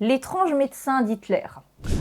L'étrange médecin d'Hitler.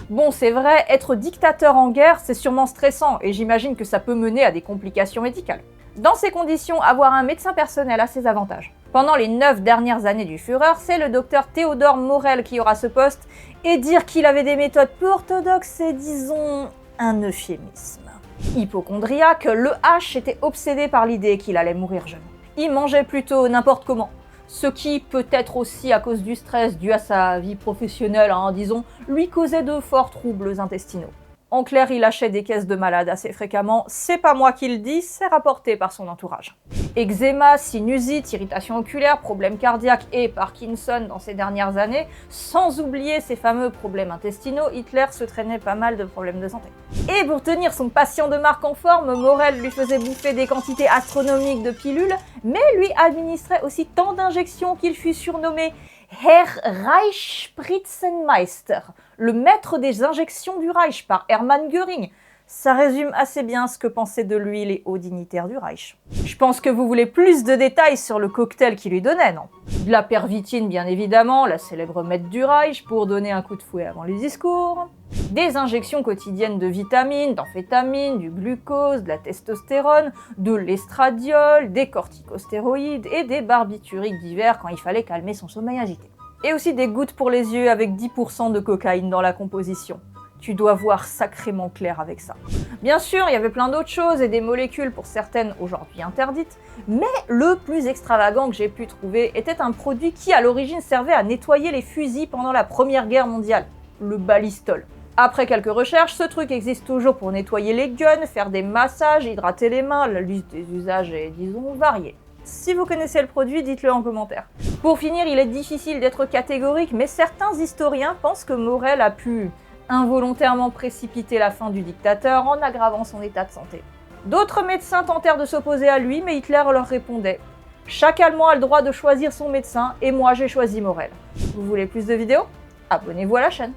Bon, c'est vrai, être dictateur en guerre, c'est sûrement stressant, et j'imagine que ça peut mener à des complications médicales. Dans ces conditions, avoir un médecin personnel a ses avantages. Pendant les 9 dernières années du Führer, c'est le docteur Theodor Morell qui aura ce poste, et dire qu'il avait des méthodes peu orthodoxes, c'est, disons, un euphémisme. Hypocondriaque, le H était obsédé par l'idée qu'il allait mourir jeune. Il mangeait plutôt n'importe comment. Ce qui, peut-être aussi à cause du stress dû à sa vie professionnelle, disons, lui causait de forts troubles intestinaux. En clair, il lâchait des caisses de malades assez fréquemment, c'est pas moi qui le dis, c'est rapporté par son entourage. Eczéma, sinusite, irritation oculaire, problèmes cardiaques et Parkinson dans ces dernières années, sans oublier ses fameux problèmes intestinaux, Hitler se traînait pas mal de problèmes de santé. Et pour tenir son patient de marque en forme, Morell lui faisait bouffer des quantités astronomiques de pilules, mais lui administrait aussi tant d'injections qu'il fut surnommé Herr Reichspritzenmeister, le maître des injections du Reich par Hermann Göring. Ça résume assez bien ce que pensaient de lui les hauts dignitaires du Reich. Je pense que vous voulez plus de détails sur le cocktail qu'il lui donnait, non? De la pervitine bien évidemment, la célèbre maître du Reich, pour donner un coup de fouet avant les discours. Des injections quotidiennes de vitamines, d'amphétamines, du glucose, de la testostérone, de l'estradiol, des corticostéroïdes et des barbituriques divers quand il fallait calmer son sommeil agité. Et aussi des gouttes pour les yeux avec 10% de cocaïne dans la composition. Tu dois voir sacrément clair avec ça. Bien sûr, il y avait plein d'autres choses et des molécules pour certaines aujourd'hui interdites, mais le plus extravagant que j'ai pu trouver était un produit qui à l'origine servait à nettoyer les fusils pendant la Première Guerre mondiale, le ballistol. Après quelques recherches, ce truc existe toujours pour nettoyer les guns, faire des massages, hydrater les mains, la liste des usages est, disons, variée. Si vous connaissez le produit, dites-le en commentaire. Pour finir, il est difficile d'être catégorique, mais certains historiens pensent que Morell a pu involontairement précipiter la fin du dictateur en aggravant son état de santé. D'autres médecins tentèrent de s'opposer à lui, mais Hitler leur répondait « Chaque Allemand a le droit de choisir son médecin, et moi j'ai choisi Morell. » Vous voulez plus de vidéos? Abonnez-vous à la chaîne.